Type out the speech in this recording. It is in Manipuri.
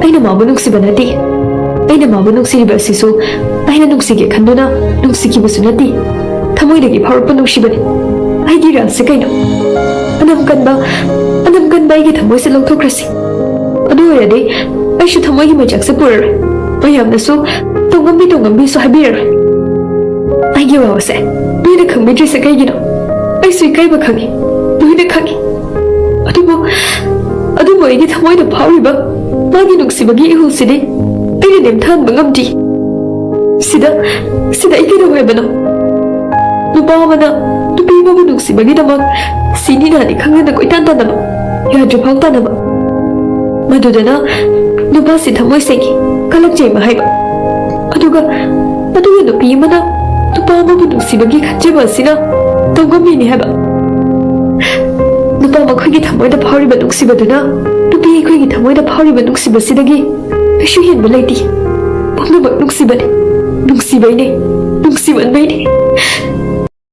ꯑꯩꯅ ꯃꯥꯕꯨ ꯅꯨꯡꯁꯤꯕ ꯅꯠꯇꯦ ꯑꯩꯅ ꯃꯥꯕꯨ ꯅꯨꯡꯁꯤꯔꯤꯕ ꯑꯁꯤꯁꯨ ꯑꯩꯅ ꯅꯨꯡꯁꯤꯒꯦ ꯈꯟꯗꯨꯅ ꯅꯨꯡꯁꯤꯈꯤꯕꯁꯨ ꯅꯠꯇꯦ ꯊꯃꯣꯏꯗꯒꯤ ꯐꯥꯎꯔꯛꯄ ꯅꯨꯡꯁꯤꯕꯅꯤ ꯑꯩꯒꯤ ꯔꯥꯁꯤ ꯀꯩꯅꯣ ꯑꯅꯝ ꯀꯟꯕ ꯑꯩꯒꯤ ꯊꯃꯣꯏꯁꯦ ꯂꯧꯊꯣꯛꯈ꯭ꯔꯁꯤ ꯑꯗꯨ ꯑꯣꯏꯔꯗꯤ ꯑꯩꯁꯨ ꯊꯃꯣꯏꯒꯤ ꯃꯩꯆꯥꯛꯁꯦ ꯄꯨꯔꯔꯣꯏ ꯃꯌꯥꯝꯅꯁꯨ ꯇꯣꯡꯉꯝꯕꯤ ꯍꯥꯏꯕꯤꯔꯔꯣꯏ ꯑꯩꯒꯤ ꯋꯥꯁꯦ ꯅꯣꯏꯅ ꯈꯪꯕꯤꯗ꯭ꯔꯤꯁꯦ ꯀꯩꯒꯤꯅꯣ ꯑꯩꯁꯨ ꯏꯀꯥꯏꯕ ꯈꯪꯉꯤ ꯅꯣꯏꯅ ꯈꯪꯉꯤ ꯑꯗꯨꯕꯨ ꯑꯩꯒꯤ ꯊꯃꯣꯏꯗ ꯐꯥꯎꯔꯤꯕ ꯃꯥꯒꯤ ꯅꯨꯡꯁꯤꯕꯒꯤ ꯏꯍꯨꯜꯁꯤꯗꯤ ꯑꯩꯅ ꯅꯦꯝꯊꯍꯟꯕ ꯉꯝꯗꯦ ꯁꯤꯗ ꯑꯩ ꯀꯩꯗꯧ ꯍꯥꯏꯕꯅꯣ ꯅꯨꯄꯥ ꯑꯃꯅ ꯅꯨꯄꯤ ꯑꯃꯕꯨ ꯅꯨꯡꯁꯤꯕꯒꯤꯗꯃꯛ ꯁꯤꯅꯤ ꯅꯥꯅꯤ ꯈꯪꯗꯅ ꯀꯣꯏꯇꯥꯟ ꯇꯥꯟꯅꯕ ꯌꯥꯗ꯭ꯔꯤꯐꯥꯎ ꯇꯥꯟꯅꯕ ꯃꯗꯨꯗꯅ ꯅꯨꯄꯥꯁꯤ ꯊꯃꯣꯏ ꯁꯦꯡꯉꯤ ꯀꯜꯂꯛꯆꯩꯕ ꯍꯥꯏꯕ ꯑꯗꯨꯒ ꯅꯨꯄꯤ ꯑꯃꯅ ꯅꯨꯄꯥ ꯑꯃꯕꯨ ꯅꯨꯡꯁꯤꯕꯒꯤ ꯈꯟꯖꯕ ꯑꯁꯤꯅ ꯇꯧꯉꯝꯃꯤꯅꯤ ꯍꯥꯏꯕ ꯅꯨꯄꯥ ꯃꯈꯣꯏꯒꯤ ꯊꯃꯣꯏꯗ ꯐꯥꯎꯔꯤꯕ ꯅꯨꯡꯁꯤꯕꯗꯨꯅ ꯅꯨꯄꯤ ꯑꯩꯈꯣꯏꯒꯤ ꯊꯃꯣꯏꯗ ꯐꯥꯎꯔꯤꯕ ꯅꯨꯡꯁꯤꯕꯁꯤꯗꯒꯤ ꯀꯩꯁꯨ ꯍꯦꯟꯕ ꯂꯩꯇꯦ ꯄꯨꯝꯅꯃꯛ ꯅꯨꯡꯁꯤꯕꯅꯤ ꯅꯨꯡꯁꯤꯕꯩꯅꯤ ꯅꯨꯡꯁꯤꯃꯟꯕꯩꯅꯤ